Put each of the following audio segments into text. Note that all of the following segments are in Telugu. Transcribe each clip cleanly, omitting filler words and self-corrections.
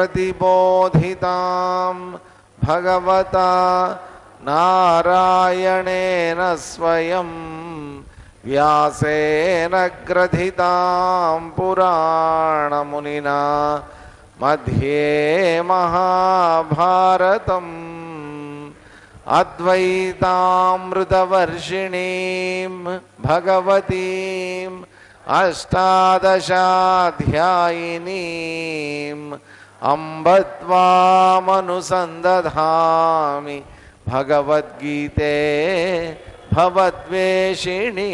प्रतिबोधितां भगवता नारायणेन स्वयं व्यासेन ग्रथितां पुराणमुनिना मध्ये महाभारतम् अद्वैतामृतवर्षिणीं भगवतीम् अष्टादशाध्यायिनीम् अम्ब त्वामनुसन्दधामि भगवद्गीते भवद्वेषिणीम्।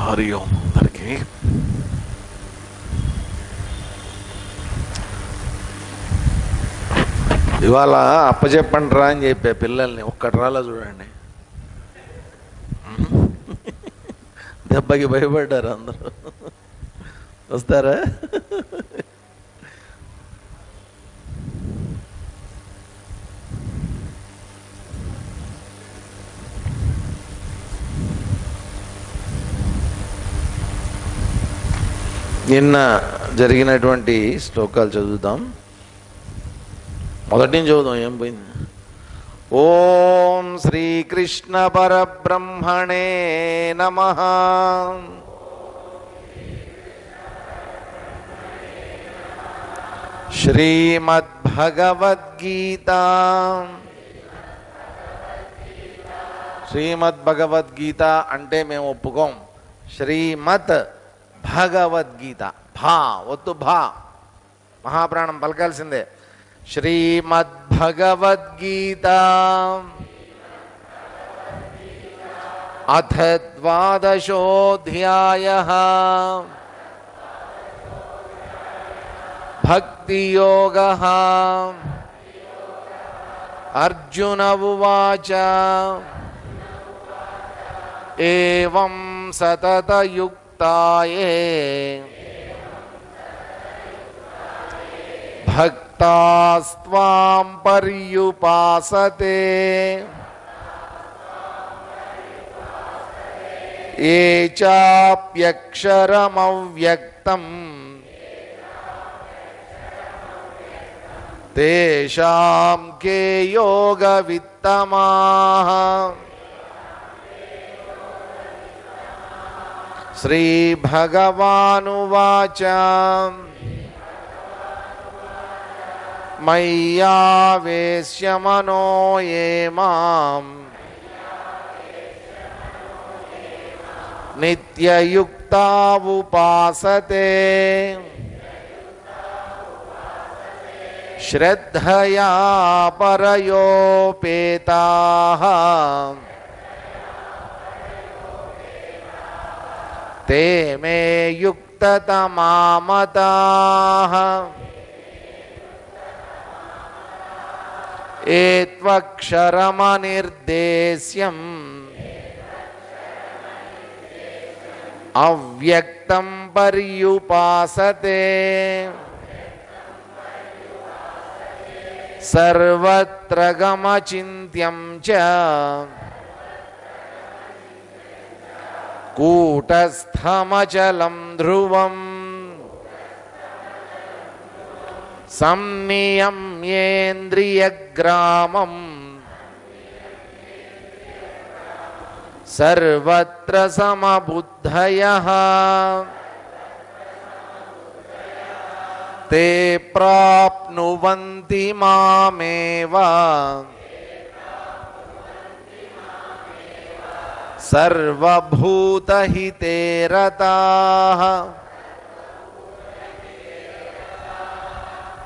हरि ओम అందరికీ ఇవాళ అప్పచెప్పండి రా అని చెప్పే పిల్లల్ని ఒక్కటి రాలా చూడండి. దెబ్బకి భయపడ్డారు అందరూ. వస్తారా? నిన్న జరిగినటువంటి శ్లోకాలు చదువుతాం. మొదటి నుంచి చదువుదాం, ఏం పోయింది. ఓం శ్రీకృష్ణ పరబ్రహ్మణే నమః. శ్రీమద్భగవద్గీత శ్రీమద్భగవద్గీత అంటే మేము ఒప్పుకోం. శ్రీమద్ భగవద్గీత, భా వద్దు, భా మహాప్రాణం పలకాల్సిందే. శ్రీమద్భగవద్గీత అథ ద్వాదశోऽధ్యాయః భక్తియోగః. అర్జున ఉవాచ ఏవం సతతయుక్తాయే భక్తాస్త్వాం పర్యుపాసతే ఏ చాప్యక్షరమవ్యక్తం తేషాం కే యోగవిత్తమాః. శ్రీభగవానువాచ మయ్యావేశ్య మనో యే మాం నిత్యయుక్తా ఉపాసతే శ్రద్ధయా పరయోపేతాః తే మే యుక్తతమా మతాః. ఏత్వక్షరమనిర్దేశ్యం అవ్యక్తం పర్యుపాసతే సర్వత్ర గమచింత్యం చ కూటస్థమచలం ధ్రువం సంనియమ్యేంద్రియగ్రామం సర్వత్ర సమబుద్ధయః తే ప్రాప్నువంతి మామేవ సర్వభూతహితే రతాః.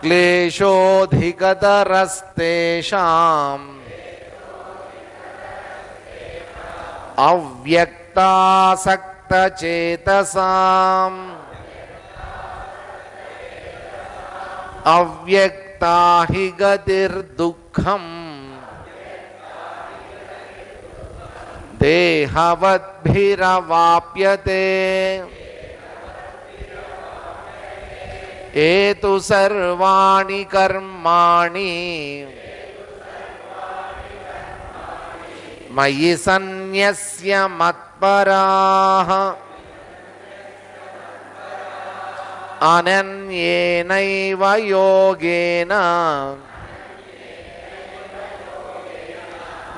క్లేశోధికతరస్తేషాం అవ్యక్తాసక్తచేతసాం అవ్యక్తా హి గతిర్దుఃఖం దేహవద్భిరవాప్యతే. ఏతు సర్వాణి కర్మాణి మయి సన్యస్య మత్పరాః అనన్యేనైవ యోగేన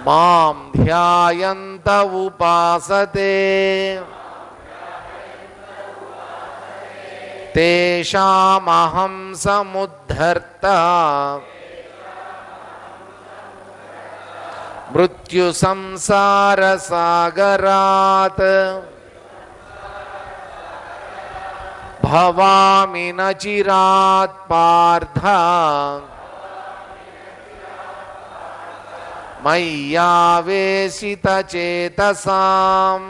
మాం ధ్యాయంత ఉపాసతే తేషామహం సముద్ధర్త మృత్యు సంసార సాగరాత్ భవామి న చిరాత్ పార్థ మయ్యావేశిత చేతసాం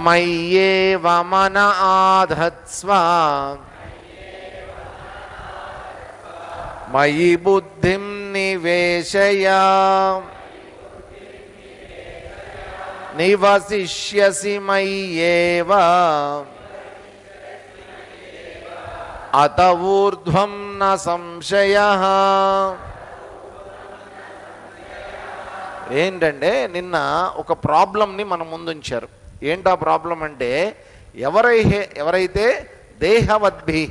మయ్యేవ మన ఆధత్స్వ మయి బుద్ధిం నివేశయ నివసిష్యసి మయ్యేవ అత ఊర్ధ్వం న సంశయః. ఏంటంటే నిన్న ఒక ప్రాబ్లంని మన ముందుంచారు. ఏంటా ప్రాబ్లం అంటే ఎవరైతే దేహవద్భి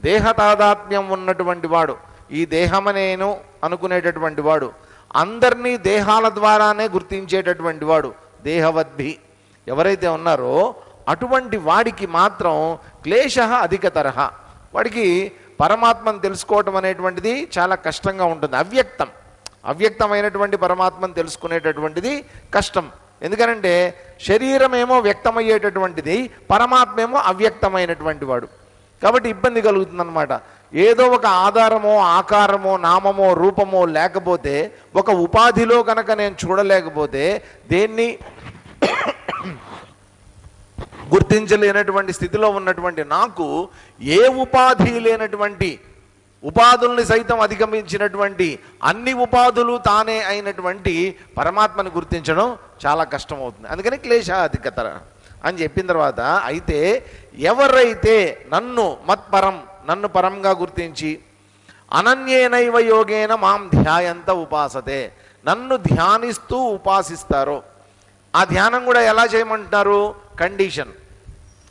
దేహ తాదాత్మ్యం ఉన్నటువంటి వాడు, ఈ దేహమనేను అనుకునేటటువంటి వాడు, అందరినీ దేహాల ద్వారానే గుర్తించేటటువంటి వాడు దేహవద్భి ఎవరైతే ఉన్నారో అటువంటి వాడికి మాత్రం క్లేశ అధికతరహ. వాడికి పరమాత్మను తెలుసుకోవటం అనేటువంటిది చాలా కష్టంగా ఉంటుంది. అవ్యక్తమైనటువంటి పరమాత్మను తెలుసుకునేటటువంటిది కష్టం. ఎందుకనంటే శరీరమేమో వ్యక్తమయ్యేటటువంటిది, పరమాత్మేమో అవ్యక్తమైనటువంటి వాడు. కాబట్టి ఇబ్బంది కలుగుతుందన్నమాట. ఏదో ఒక ఆధారమో ఆకారమో నామమో రూపమో లేకపోతే, ఒక ఉపాధిలో కనుక నేను చూడలేకపోతే దేన్ని గుర్తించలేనటువంటి స్థితిలో ఉన్నటువంటి నాకు ఏ ఉపాధి లేనటువంటి, ఉపాధుల్ని సైతం అధిగమించినటువంటి, అన్ని ఉపాధులు తానే అయినటువంటి పరమాత్మని గుర్తించడం చాలా కష్టమవుతుంది. అందుకని క్లేశ అధికతర అని చెప్పిన తర్వాత, అయితే ఎవరైతే నన్ను పరంగా గుర్తించి అనన్యేనైవ యోగేన మాం ధ్యాయంత ఉపాసతే, నన్ను ధ్యానిస్తూ ఉపాసిస్తారో, ఆ ధ్యానం కూడా ఎలా చేయమంటున్నారు? కండిషన్.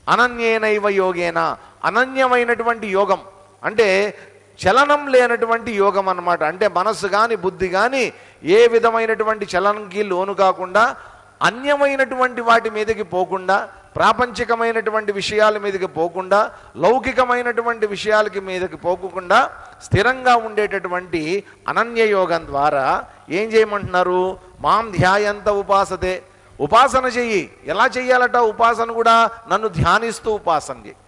అనన్యేనైవ యోగేన, అనన్యమైనటువంటి యోగం అంటే చలనం లేనటువంటి యోగం అన్నమాట. అంటే మనస్సు కానీ బుద్ధి కానీ ఏ విధమైనటువంటి చలనంకి లోను కాకుండా, అన్యమైనటువంటి వాటి మీదకి పోకుండా, ప్రాపంచికమైనటువంటి విషయాల మీదకి పోకుండా, లౌకికమైనటువంటి విషయాలకి మీదకి పోకుండా స్థిరంగా ఉండేటటువంటి అనన్య యోగం ద్వారా ఏం చేయమంటున్నారు? మాం ధ్యాయంత ఉపాసతే, ఉపాసన చెయ్యి. ఎలా చెయ్యాలట ఉపాసన కూడా? నన్ను ధ్యానిస్తూ ఉపాసన చెయ్యి,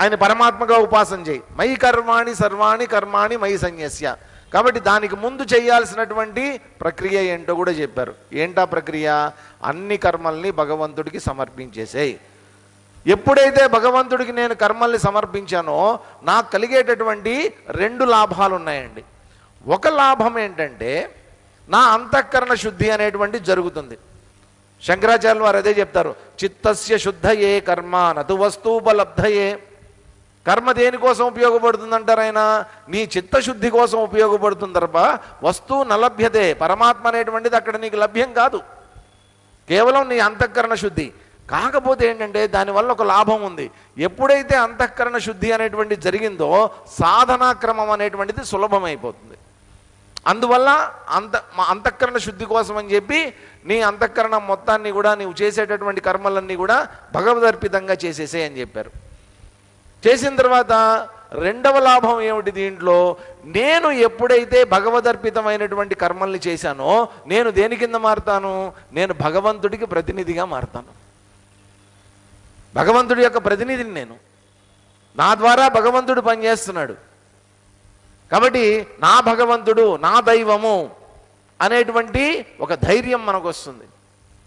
ఆయన పరమాత్మగా ఉపాసన చేయి. మయి కర్మాణి సర్వాణి కర్మాణి మయి సన్యస్య. కాబట్టి దానికి ముందు చేయాల్సినటువంటి ప్రక్రియ ఏంటో కూడా చెప్పారు. ఏంటా ప్రక్రియ? అన్ని కర్మల్ని భగవంతుడికి సమర్పించేసేయి. ఎప్పుడైతే భగవంతుడికి నేను కర్మల్ని సమర్పించానో నాకు కలిగేటటువంటి 2 లాభాలు ఉన్నాయండి. ఒక లాభం ఏంటంటే నా అంతఃకరణ శుద్ధి అనేటువంటి జరుగుతుంది. శంకరాచార్యులు వారు అదే చెప్తారు, చిత్తస్య శుద్ధయే కర్మ నతు వస్తూపలబ్ధయే. కర్మ దేనికోసం ఉపయోగపడుతుందంటారు ఆయన? నీ చిత్తశుద్ధి కోసం ఉపయోగపడుతుంది తప్ప వస్తువు నలభ్యతే, పరమాత్మ అనేటువంటిది అక్కడ నీకు లభ్యం కాదు. కేవలం నీ అంతఃకరణ శుద్ధి. కాకపోతే ఏంటంటే దానివల్ల ఒక లాభం ఉంది. ఎప్పుడైతే అంతఃకరణ శుద్ధి అనేటువంటి జరిగిందో సాధనాక్రమం అనేటువంటిది సులభమైపోతుంది. అందువల్ల అంతఃకరణ శుద్ధి కోసం అని చెప్పి నీ అంతఃకరణం మొత్తాన్ని కూడా నీవు చేసేటటువంటి కర్మలన్నీ కూడా భగవదర్పితంగా చేసేసే అని చెప్పారు. చేసిన తర్వాత రెండవ లాభం ఏమిటి దీంట్లో? నేను ఎప్పుడైతే భగవదర్పితమైనటువంటి కర్మల్ని చేశానో నేను దేని కింద మారుతాను? నేను భగవంతుడికి ప్రతినిధిగా మారుతాను. భగవంతుడి యొక్క ప్రతినిధిని నేను. నా ద్వారా భగవంతుడు పనిచేస్తున్నాడు. కాబట్టి నా భగవంతుడు, నా దైవము అనేటువంటి ఒక ధైర్యం మనకు వస్తుంది,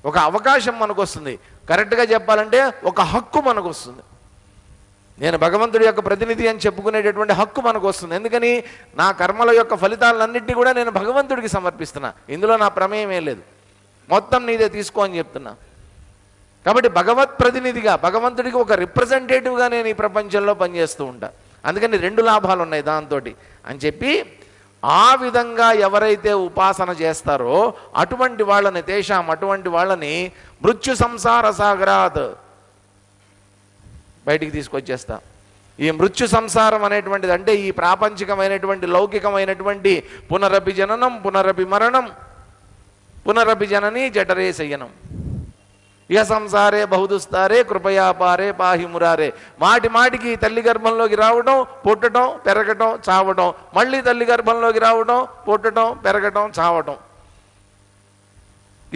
ఒక అవకాశం మనకు వస్తుంది. కరెక్ట్గా చెప్పాలంటే ఒక హక్కు మనకు వస్తుంది. నేను భగవంతుడి యొక్క ప్రతినిధి అని చెప్పుకునేటటువంటి హక్కు మనకు వస్తుంది. ఎందుకని? నా కర్మల యొక్క ఫలితాలన్నింటినీ కూడా నేను భగవంతుడికి సమర్పిస్తున్నా. ఇందులో నా ప్రమేయమే లేదు, మొత్తం నీదే తీసుకో అని చెప్తున్నా. కాబట్టి భగవత్ ప్రతినిధిగా, భగవంతుడికి ఒక రిప్రజెంటేటివ్గా నేను ఈ ప్రపంచంలో పనిచేస్తూ ఉంటా. అందుకని 2 లాభాలు ఉన్నాయి దాంతో అని చెప్పి ఆ విధంగా ఎవరైతే ఉపాసన చేస్తారో అటువంటి వాళ్ళని అటువంటి వాళ్ళని మృత్యు సంసార సాగరాత్ బయటికి తీసుకొచ్చేస్తా. ఈ మృత్యు సంసారం అనేటువంటిది అంటే ఈ ప్రాపంచికమైనటువంటి లౌకికమైనటువంటి పునరపి జననం పునరపి మరణం పునరపి జనని జఠరే శయనం ఇహ సంసారే బహుదుస్తారే కృపయాపారే పాహి మురారే. మాటికి తల్లి గర్భంలోకి రావడం, పుట్టడం, పెరగటం, చావటం, మళ్ళీ తల్లి గర్భంలోకి రావడం, పుట్టడం, పెరగటం, చావటం.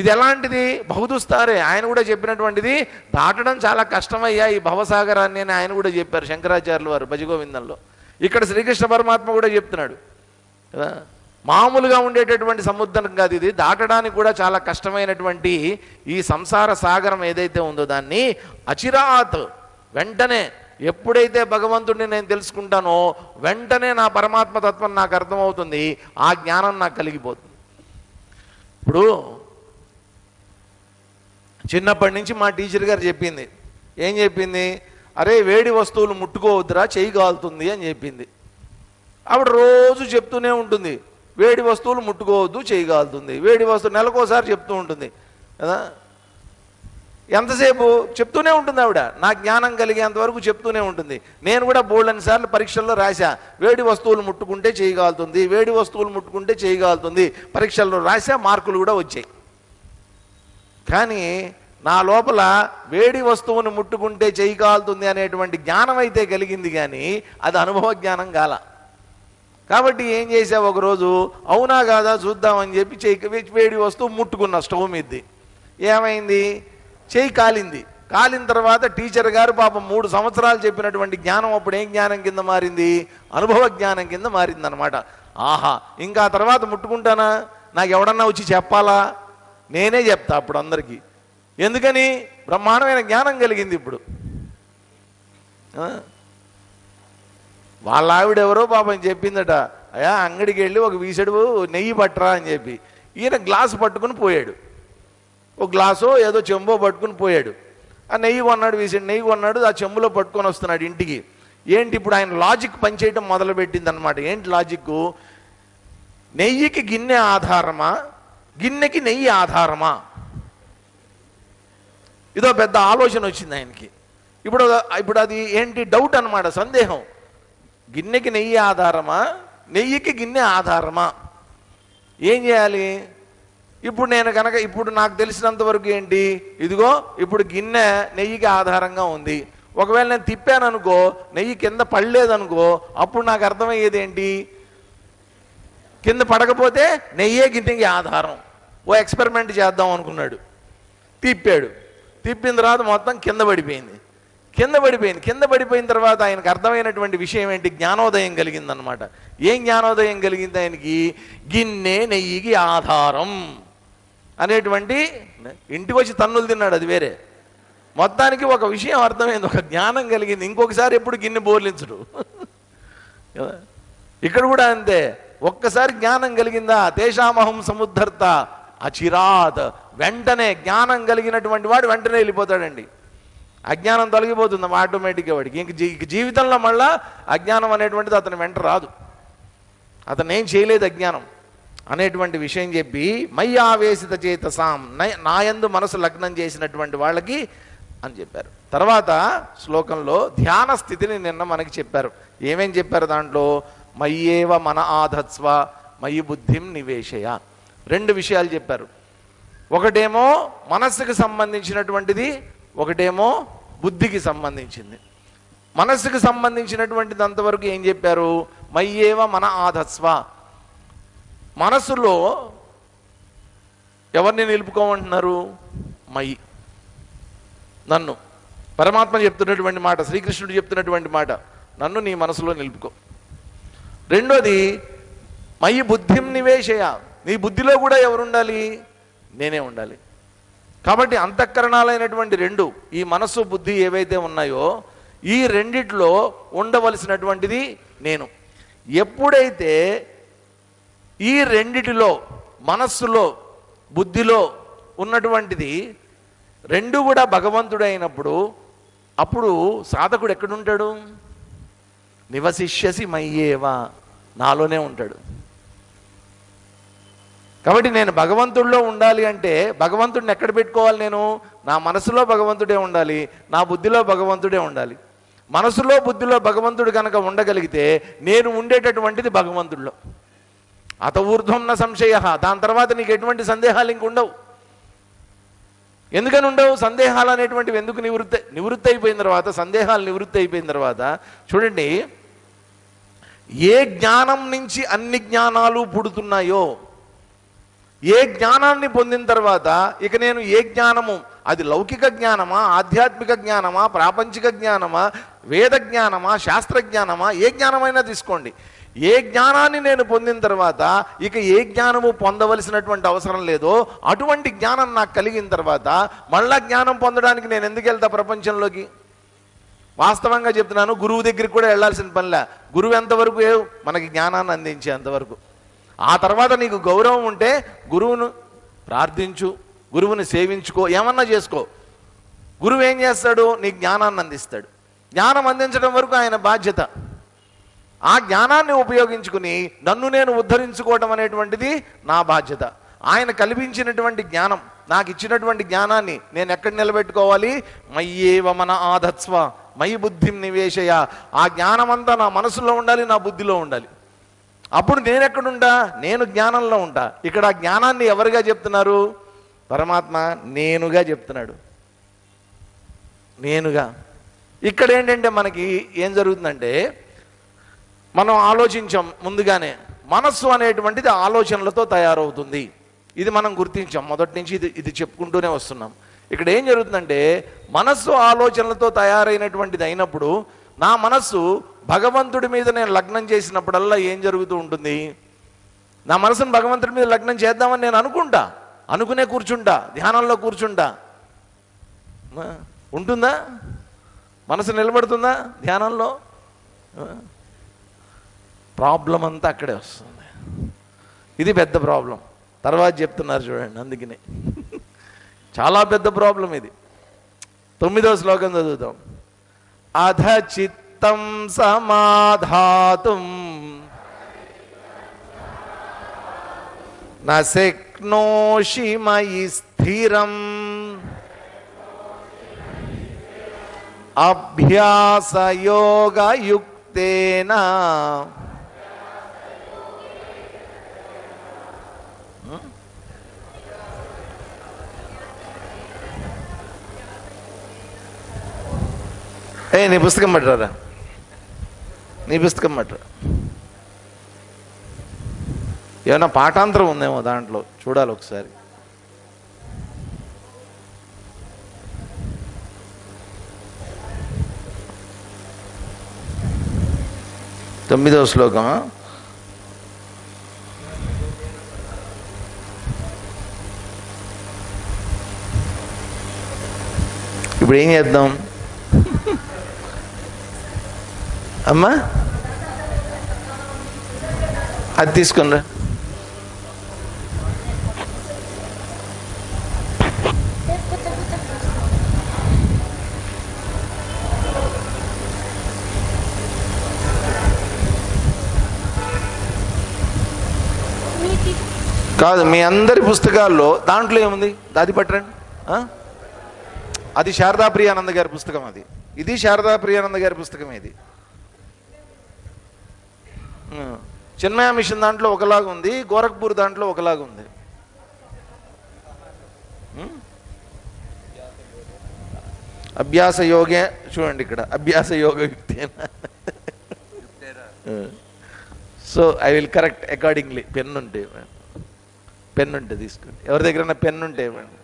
ఇది ఎలాంటిది? బహుదుస్తారే. ఆయన కూడా చెప్పినటువంటిది దాటడం చాలా కష్టమయ్యా ఈ భవసాగరాన్ని అని ఆయన కూడా చెప్పారు శంకరాచార్యులు వారు భజగోవిందంలో. ఇక్కడ శ్రీకృష్ణ పరమాత్మ కూడా చెప్తున్నాడు కదా, మామూలుగా ఉండేటటువంటి సముద్రం కాదు ఇది, దాటడానికి కూడా చాలా కష్టమైనటువంటి ఈ సంసార సాగరం ఏదైతే ఉందో దాన్ని అచిరాత్ వెంటనే ఎప్పుడైతే భగవంతుడిని నేను తెలుసుకుంటానో వెంటనే నా పరమాత్మ తత్వం నాకు అర్థమవుతుంది, ఆ జ్ఞానం నాకు కలిగిపోతుంది. ఇప్పుడు చిన్నప్పటి నుంచి మా టీచర్ గారు చెప్పింది, ఏం చెప్పింది? అరే వేడి వస్తువులు ముట్టుకోవద్దురా చెయ్యి కాలుతుంది అని చెప్పింది. ఆవిడ రోజు చెప్తూనే ఉంటుంది, వేడి వస్తువులు ముట్టుకోవద్దు చెయ్యి కాలుతుంది, వేడి వస్తువు నెలకోసారి చెప్తూ ఉంటుంది కదా. ఎంతసేపు చెప్తూనే ఉంటుంది ఆవిడ, నా జ్ఞానం కలిగేంత వరకు చెప్తూనే ఉంటుంది. నేను కూడా బోల్డన్ని సార్లు పరీక్షల్లో రాశా, వేడి వస్తువులు ముట్టుకుంటే చెయ్యి కాలుతుంది, వేడి వస్తువులు ముట్టుకుంటే చెయ్యి కాలుతుంది, పరీక్షల్లో రాశా, మార్కులు కూడా వచ్చాయి. కానీ నా లోపల వేడి వస్తువును ముట్టుకుంటే చెయ్యి కాలుతుంది అనేటువంటి జ్ఞానం అయితే కలిగింది, కానీ అది అనుభవ జ్ఞానం కాల. కాబట్టి ఏం చేసావు, ఒకరోజు అవునా కాదా చూద్దామని చెప్పి చెయ్యి వేడి వస్తువు ముట్టుకున్న స్టవ్ మీద్ది. ఏమైంది? చెయ్యి కాలింది. కాలిన తర్వాత టీచర్ గారు పాపం 3 సంవత్సరాలు చెప్పినటువంటి జ్ఞానం అప్పుడు ఏం జ్ఞానం కింద మారింది? అనుభవ జ్ఞానం కింద మారింది అనమాట. ఆహా, ఇంకా తర్వాత ముట్టుకుంటానా, నాకు ఎవడన్నా వచ్చి చెప్పాలా, నేనే చెప్తా అప్పుడు అందరికీ. ఎందుకని? బ్రహ్మాండమైన జ్ఞానం కలిగింది ఇప్పుడు. వాళ్ళ ఆవిడెవరో పాపం చెప్పిందట, అయ్యా అంగడికి వెళ్ళి ఒక వీసెడు నెయ్యి పట్టరా అని చెప్పి. ఈయన గ్లాసు పట్టుకుని పోయాడు, ఒక గ్లాసో ఏదో చెంబో పట్టుకుని పోయాడు. ఆ నెయ్యి కొన్నాడు, వీసెడు నెయ్యి కొన్నాడు, ఆ చెంబులో పట్టుకొని వస్తున్నాడు ఇంటికి. ఏంటి ఇప్పుడు ఆయన లాజిక్ పనిచేయటం మొదలుపెట్టింది అనమాట. ఏంటి లాజిక్? నెయ్యికి గిన్నె ఆధారమా, గిన్నెకి నెయ్యి ఆధారమా? ఇదో పెద్ద ఆలోచన వచ్చింది ఆయనకి. ఇప్పుడు అది ఏంటి? డౌట్ అనమాట, సందేహం. గిన్నెకి నెయ్యి ఆధారమా, నెయ్యికి గిన్నె ఆధారమా? ఏం చేయాలి ఇప్పుడు? నేను కనుక ఇప్పుడు నాకు తెలిసినంత వరకు ఏంటి, ఇదిగో ఇప్పుడు గిన్నె నెయ్యికి ఆధారంగా ఉంది. ఒకవేళ నేను తిప్పాను అనుకో, నెయ్యి కింద పడలేదనుకో, అప్పుడు నాకు అర్థమయ్యేది ఏంటి? కింద పడకపోతే నెయ్యే గిన్నెకి ఆధారం. ఓ ఎక్స్పెరిమెంట్ చేద్దాం అనుకున్నాడు, తిప్పాడు. తిప్పిన తర్వాత మొత్తం కింద పడిపోయింది. కింద పడిపోయిన తర్వాత ఆయనకు అర్థమైనటువంటి విషయం ఏంటి? జ్ఞానోదయం కలిగిందనమాట. ఏం జ్ఞానోదయం కలిగింది ఆయనకి? గిన్నె నెయ్యికి ఆధారం అనేటువంటి, ఇంటికి వచ్చి తన్నులు తిన్నాడు, అది వేరే. మొత్తానికి ఒక విషయం అర్థమైంది, ఒక జ్ఞానం కలిగింది. ఇంకొకసారి ఎప్పుడు గిన్నె బోర్లించడు. ఇక్కడ కూడా అంతే, ఒక్కసారి జ్ఞానం కలిగిందా, తేషామహం సముద్ధర్త అచిరాత్, వెంటనే జ్ఞానం కలిగినటువంటి వాడు వెంటనే వెళ్ళిపోతాడండి. అజ్ఞానం తొలగిపోతుందమ్మా ఆటోమేటిక్గా వాడికి. ఇంక జీవితంలో మళ్ళా అజ్ఞానం అనేటువంటిది అతని వెంట రాదు. అతను ఏం చేయలేదు అజ్ఞానం అనేటువంటి విషయం చెప్పి, మయ్యావేశిత చేతసాం, నాయందు మనసు లగ్నం చేసినటువంటి వాళ్ళకి అని చెప్పారు. తర్వాత శ్లోకంలో ధ్యాన స్థితిని నిన్న మనకి చెప్పారు. ఏమేం చెప్పారు దాంట్లో? మయ్యేవ మన ఆధత్స్వ మయి బుద్ధిం నివేశయ. 2 విషయాలు చెప్పారు. ఒకటేమో మనస్సుకు సంబంధించినటువంటిది, ఒకటేమో బుద్ధికి సంబంధించింది. మనస్సుకు సంబంధించినటువంటిది అంతవరకు ఏం చెప్పారు? మయ్యేవ మన ఆధత్స్వ, మనస్సులో ఎవరిని నిలుపుకోమంటున్నారు? మయి, నన్ను. పరమాత్మ చెప్తున్నటువంటి మాట, శ్రీకృష్ణుడు చెప్తున్నటువంటి మాట, నన్ను నీ మనసులో నిలుపుకో. రెండోది మయి బుద్ధిం నివేశయ, నీ బుద్ధిలో కూడా ఎవరుండాలి? నేనే ఉండాలి. కాబట్టి అంతఃకరణాలైనటువంటి 2, ఈ మనస్సు బుద్ధి ఏవైతే ఉన్నాయో ఈ రెండిట్లో ఉండవలసినటువంటిది నేను. ఎప్పుడైతే ఈ రెండిటిలో, మనస్సులో బుద్ధిలో ఉన్నటువంటిది 2 కూడా భగవంతుడైనప్పుడు, అప్పుడు సాధకుడు ఎక్కడుంటాడు? నివసిష్యసి మయ్యేవా, నాలోనే ఉంటాడు. కాబట్టి నేను భగవంతుడిలో ఉండాలి అంటే భగవంతుడిని ఎక్కడ పెట్టుకోవాలి? నేను నా మనసులో భగవంతుడే ఉండాలి, నా బుద్ధిలో భగవంతుడే ఉండాలి. మనసులో బుద్ధిలో భగవంతుడు కనుక ఉండగలిగితే నేను ఉండేటటువంటిది భగవంతుడిలో. అత ఊర్ధ్వం న సంశయ. దాని తర్వాత నీకు ఎటువంటి సందేహాలు ఇంక ఉండవు. ఎందుకని ఉండవు? సందేహాలు అనేటువంటివి ఎందుకు నివృత్తి అయిపోయిన తర్వాత, సందేహాలు నివృత్తి అయిపోయిన తర్వాత చూడండి, ఏ జ్ఞానం నుంచి అన్ని జ్ఞానాలు పుడుతున్నాయో, ఏ జ్ఞానాన్ని పొందిన తర్వాత ఇక నేను ఏ జ్ఞానము, అది లౌకిక జ్ఞానమా, ఆధ్యాత్మిక జ్ఞానమా, ప్రాపంచిక జ్ఞానమా, వేద జ్ఞానమా, శాస్త్ర జ్ఞానమా, ఏ జ్ఞానమైనా తీసుకోండి, ఏ జ్ఞానాన్ని నేను పొందిన తర్వాత ఇక ఏ జ్ఞానము పొందవలసినటువంటి అవసరం లేదో అటువంటి జ్ఞానం నాకు కలిగిన తర్వాత మళ్ళా జ్ఞానం పొందడానికి నేను ఎందుకు వెళ్తా ప్రపంచంలోకి? వాస్తవంగా చెప్తున్నాను, గురువు దగ్గరికి కూడా వెళ్ళాల్సిన పనిలే. గురువు ఎంతవరకు మనకి జ్ఞానాన్ని అందించే అంతవరకు. ఆ తర్వాత నీకు గౌరవం ఉంటే గురువును ప్రార్థించు, గురువుని సేవించుకో, ఏమన్నా చేసుకో. గురువు ఏం చేస్తాడు? నీ జ్ఞానాన్ని అందిస్తాడు. జ్ఞానం అందించడం వరకు ఆయన బాధ్యత. ఆ జ్ఞానాన్ని ఉపయోగించుకుని నన్ను నేను ఉద్ధరించుకోవడం అనేటువంటిది నా బాధ్యత. ఆయన కల్పించినటువంటి జ్ఞానం, నాకు ఇచ్చినటువంటి జ్ఞానాన్ని నేను ఎక్కడ నిలబెట్టుకోవాలి? మయ్యేవ మన ఆధత్స్వ మయి బుద్ధిం నివేశయ. ఆ జ్ఞానం అంతా నా మనసులో ఉండాలి, నా బుద్ధిలో ఉండాలి. అప్పుడు నేను ఎక్కడుంటా? నేను జ్ఞానంలో ఉంటా. ఇక్కడ ఆ జ్ఞానాన్ని ఎవరుగా చెప్తున్నారు? పరమాత్మ నేనుగా చెప్తున్నాడు. నేనుగా. ఇక్కడ ఏంటంటే మనకి ఏం జరుగుతుందంటే, మనం ఆలోచించాం ముందుగానే, మనస్సు అనేటువంటిది ఆలోచనలతో తయారవుతుంది. ఇది మనం గుర్తించాం మొదటి నుంచి, ఇది చెప్పుకుంటూనే వస్తున్నాం. ఇక్కడ ఏం జరుగుతుందంటే, మనస్సు ఆలోచనలతో తయారైనటువంటిది అయినప్పుడు నా మనస్సు భగవంతుడి మీద నేను లగ్నం చేసినప్పుడల్లా ఏం జరుగుతూ ఉంటుంది? నా మనసును భగవంతుడి మీద లగ్నం చేద్దామని నేను అనుకునే కూర్చుంటా, ధ్యానంలో కూర్చుంటా. ఉంటుందా? మనసు నిలబడుతుందా ధ్యానంలో? ప్రాబ్లం అంతా అక్కడే వస్తుంది. ఇది పెద్ద ప్రాబ్లం. తర్వాత చెప్తున్నారు చూడండి. అందుకనే చాలా పెద్ద ప్రాబ్లం ఇది. 9వ శ్లోకం చదువుతాం. అధ చిత్తం సమాధాతుం న శక్నోషి మయి స్థిరం అభ్యాసయోగయుక్తేన నీ పుస్తకం పట్టరా, నీ పుస్తకం పట్టరా. ఏమైనా పాఠాంతరం ఉందేమో దాంట్లో, చూడాలి ఒకసారి. తొమ్మిదవ శ్లోకం. ఇప్పుడు ఏం చేద్దాం అమ్మా? అది తీసుకునిరా. కాదు, మీ అందరి పుస్తకాల్లో దాంట్లో ఏముంది? అది పట్టరండి. అది శారదా ప్రియానంద గారి పుస్తకం. ఇది శారదా ప్రియానంద గారి పుస్తకమే. ఇది చిన్మయ మిషన్ దాంట్లో ఒకలాగా ఉంది, గోరఖ్పూర్ దాంట్లో ఒకలాగా ఉంది. అభ్యాస యోగే చూడండి, ఇక్కడ అభ్యాస యోగ యుక్తేనా. So I will correct accordingly. Pen ఉంటే తీసుకోండి. ఎవరి దగ్గర పెన్ ఉంటే ఇవ్వండి.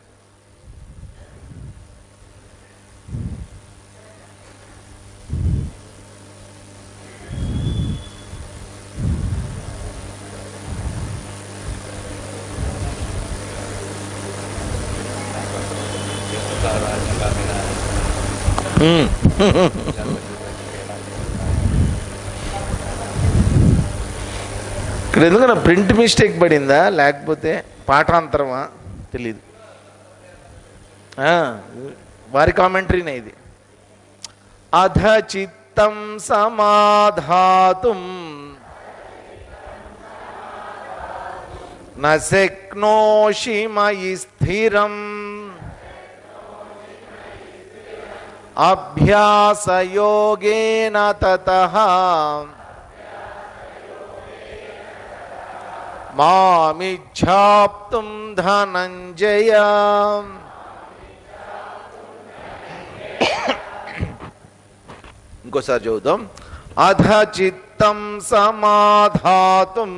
ఇక్కడ ఎందుకన్నా ప్రింట్ మిస్టేక్ పడిందా లేకపోతే పాఠాంతరమా తెలీదు. వారి కామెంటరీనే ఇది. అధ చిత్తం సమాధాతుం న శక్నోషి మయి స్థిరం అభ్యాసయోగేన తతః మామిచ్ఛాప్తుం ధనంజయ. ఇంకోసారి చదువుదాం. అధ చిత్తం సమాధాతుం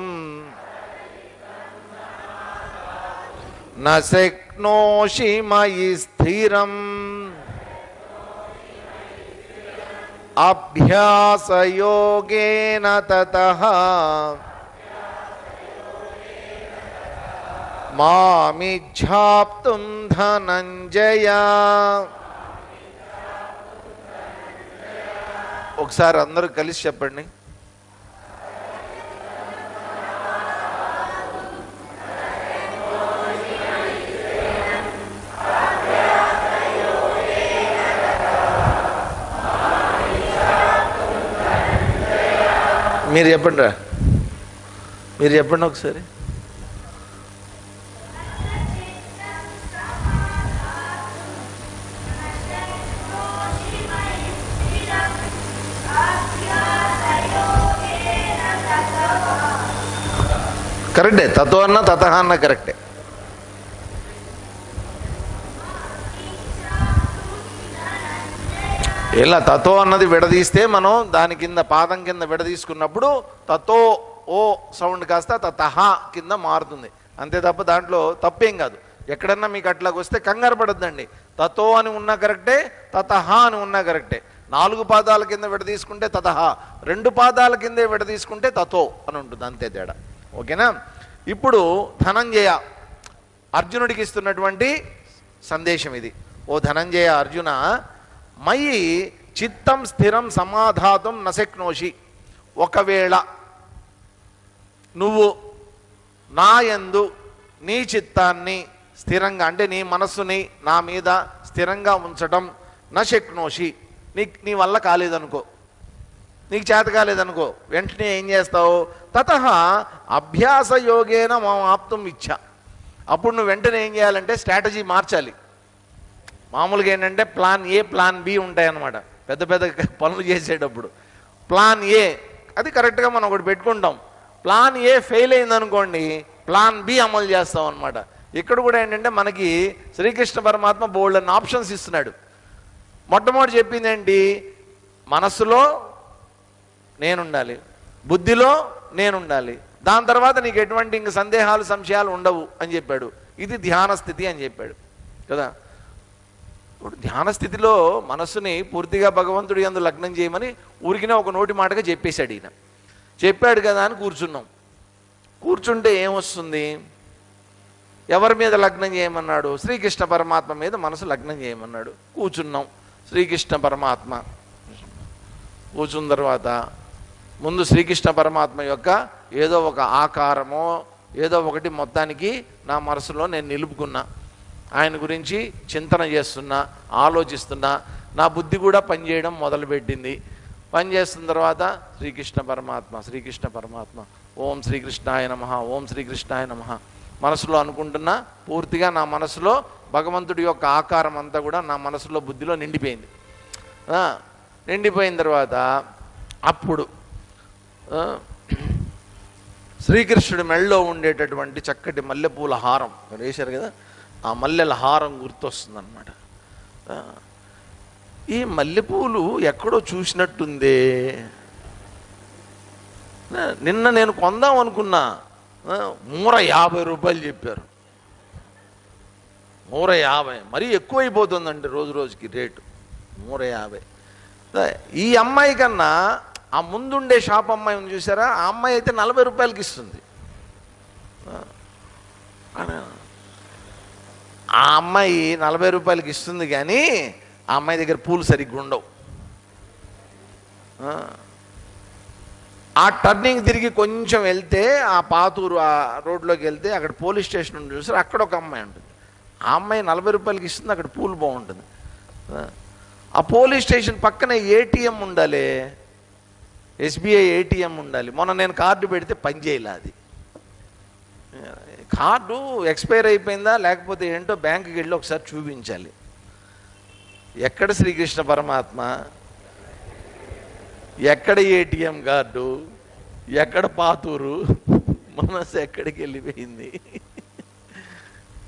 న శక్నోషి మయి స్థిరం అభ్యాసయోగేన తతః మామిచ్ఛాప్తుం ధనంజయ. ఒకసారి అందరూ కలిసి చెప్పండి. మీరు చెప్పండి రా, మీరు చెప్పండి ఒకసారి. కరెక్టే, తతో అన్న తతహ అన్న కరెక్టే. ఇలా తతో అన్నది విడదీస్తే మనం దాని కింద పాదం కింద విడదీసుకున్నప్పుడు తతో ఓ సౌండ్ కాస్త తతహ కింద మారుతుంది. అంతే తప్ప దాంట్లో తప్పేం కాదు. ఎక్కడన్నా మీకు అట్లాగ వస్తే కంగారు పడద్దండి. తతో అని ఉన్నా కరెక్టే, తతహ అని ఉన్నా కరెక్టే. 4 పాదాల కింద విడదీసుకుంటే తతహ, 2 పాదాల కిందే విడదీసుకుంటే తతో అని ఉంటుంది. అంతే తేడా. ఓకేనా? ఇప్పుడు ధనంజయ అర్జునుడికి ఇస్తున్నటువంటి సందేశం ఇది. ఓ ధనంజయ అర్జున, మయి చిత్తం స్థిరం సమాధాతం నశక్నోషి. ఒకవేళ నువ్వు నా యందు నీ చిత్తాన్ని స్థిరంగా, అంటే నీ మనస్సుని నా మీద స్థిరంగా ఉంచటం నశక్నోషి, నీ వల్ల కాలేదనుకో, నీకు చేత కాలేదనుకో, వెంటనే ఏం చేస్తావు? తతః అభ్యాస యోగేన మాప్తుం ఇచ్చ. అప్పుడు నువ్వు వెంటనే ఏం చేయాలంటే స్ట్రాటజీ మార్చాలి. మామూలుగా ఏంటంటే ప్లాన్ ఏ, ప్లాన్ బి ఉంటాయన్నమాట. పెద్ద పెద్ద పనులు చేసేటప్పుడు ప్లాన్ ఏ అది కరెక్ట్గా మనం ఒకటి పెట్టుకుంటాం. ప్లాన్ ఏ ఫెయిల్ అయిందనుకోండి, ప్లాన్ బి అమలు చేస్తాం అనమాట. ఇక్కడ కూడా ఏంటంటే మనకి శ్రీకృష్ణ పరమాత్మ బోల్డ్ అన్న ఆప్షన్స్ ఇస్తున్నాడు. మొట్టమొదటి చెప్పింది ఏంటి? మనస్సులో నేనుండాలి, బుద్ధిలో నేనుండాలి, దాని తర్వాత నీకు ఎటువంటి ఇంక సందేహాలు సంశయాలు ఉండవు అని చెప్పాడు. ఇది ధ్యాన స్థితి అని చెప్పాడు కదా. ఇప్పుడు ధ్యాన స్థితిలో మనస్సుని పూర్తిగా భగవంతుడి యందు లగ్నం చేయమని ఊరికినే ఒక నోటి మాటగా చెప్పేశాడు ఈయన. చెప్పాడు కదా అని కూర్చున్నాం. కూర్చుంటే ఏమొస్తుంది? ఎవరి మీద లగ్నం చేయమన్నాడు? శ్రీకృష్ణ పరమాత్మ మీద మనసు లగ్నం చేయమన్నాడు. కూర్చున్నాం. శ్రీకృష్ణ పరమాత్మ కూర్చున్న తర్వాత ముందు శ్రీకృష్ణ పరమాత్మ యొక్క ఏదో ఒక ఆకారమో ఏదో ఒకటి మొత్తానికి నా మనసులో నేను నిలుపుకున్నా. ఆయన గురించి చింతన చేస్తున్నా, ఆలోచిస్తున్నా. నా బుద్ధి కూడా పనిచేయడం మొదలుపెట్టింది. పనిచేస్తున్న తర్వాత శ్రీకృష్ణ పరమాత్మ ఓం శ్రీకృష్ణాయ నమః, ఓం శ్రీకృష్ణాయ నమః మనసులో అనుకుంటున్నా. పూర్తిగా నా మనసులో భగవంతుడి యొక్క ఆకారం అంతా కూడా నా మనసులో బుద్ధిలో నిండిపోయింది. నిండిపోయిన తర్వాత అప్పుడు శ్రీకృష్ణుడి మెళ్ళలో ఉండేటటువంటి చక్కటి మల్లెపూల హారం వేశారు కదా, ఆ మల్లెల హారం గుర్తొస్తుందన్నమాట. ఈ మల్లెపూలు ఎక్కడో చూసినట్టుందే, నిన్న నేను కొందాం అనుకున్నా, 150 రూపాయలు చెప్పారు. 150 మరీ ఎక్కువైపోతుందండి రోజు రోజుకి రేటు. 150. ఈ అమ్మాయి కన్నా ఆ ముందుండే షాప్ అమ్మాయిని చూసారా, ఆ అమ్మాయి అయితే 40 రూపాయలకి ఇస్తుంది. ఆ అమ్మాయి 40 రూపాయలకి ఇస్తుంది, కానీ ఆ అమ్మాయి దగ్గర పూలు సరిగ్గా ఉండవు. ఆ టర్నింగ్ తిరిగి కొంచెం వెళ్తే ఆ పాతూరు ఆ రోడ్లోకి వెళ్తే అక్కడ పోలీస్ స్టేషన్ ఉంది చూసారు, అక్కడ ఒక అమ్మాయి ఉంటుంది. ఆ అమ్మాయి 40 రూపాయలకి ఇస్తుంది, అక్కడ పూలు బాగుంటుంది. ఆ పోలీస్ స్టేషన్ పక్కనే ఏటీఎం ఉండాలి, ఎస్బీఐ ఏటీఎం ఉండాలి. మొన్న నేను కార్డు పెడితే పని చేయలే. అది కార్డు ఎక్స్పైర్ అయిపోయిందా లేకపోతే ఏంటో బ్యాంకుకి వెళ్ళి ఒకసారి చూపించాలి. ఎక్కడ శ్రీకృష్ణ పరమాత్మ, ఎక్కడ ఏటీఎం కార్డు, ఎక్కడ పాతూరు, మనసు ఎక్కడికి వెళ్ళిపోయింది.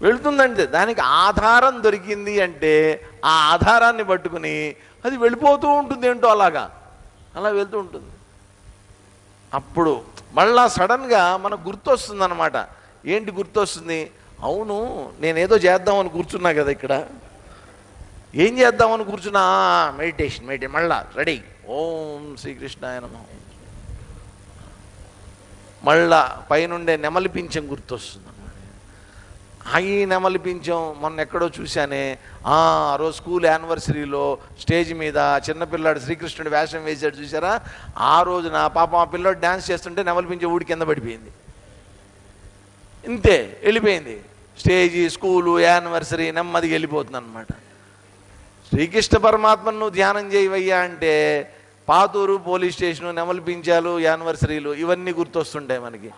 వెళుతుందంటే దానికి ఆధారం దొరికింది అంటే ఆ ఆధారాన్ని పట్టుకుని అది వెళ్ళిపోతూ ఉంటుంది, ఏంటో అలా వెళ్తూ ఉంటుంది. అప్పుడు మళ్ళా సడన్గా మనకు గుర్తొస్తుంది అనమాట. ఏంటి గుర్తొస్తుంది? అవును, నేనేదో చేద్దామని కూర్చున్నా కదా, ఇక్కడ ఏం చేద్దామని కూర్చున్నా, మెడిటేషన్ మళ్ళా రెడీ, ఓం శ్రీకృష్ణాయ నమః. మళ్ళా పైనుండే నెమలి పింఛం గుర్తొస్తుంది. ఈ నెమలి పింఛం మొన్న ఎక్కడో చూశానే, ఆ రోజు స్కూల్ యానివర్సరీలో స్టేజ్ మీద చిన్నపిల్లాడు శ్రీకృష్ణుడు వేషం వేశాడు చూసారా, ఆ రోజున పాపం ఆ పిల్లాడు డ్యాన్స్ చేస్తుంటే నెమలి పింఛం ఊడి కింద పడిపోయింది. ఇంతే, వెళ్ళిపోయింది. స్టేజీ, స్కూలు, యానివర్సరీ నెమ్మదిగా వెళ్ళిపోతుంది అనమాట. శ్రీకృష్ణ పరమాత్మను నువ్వు ధ్యానం చేయవయ్యా అంటే పాతూరు, పోలీస్ స్టేషను, నెమలి పింఛాలు, యానివర్సరీలు ఇవన్నీ గుర్తొస్తుంటాయి మనకి.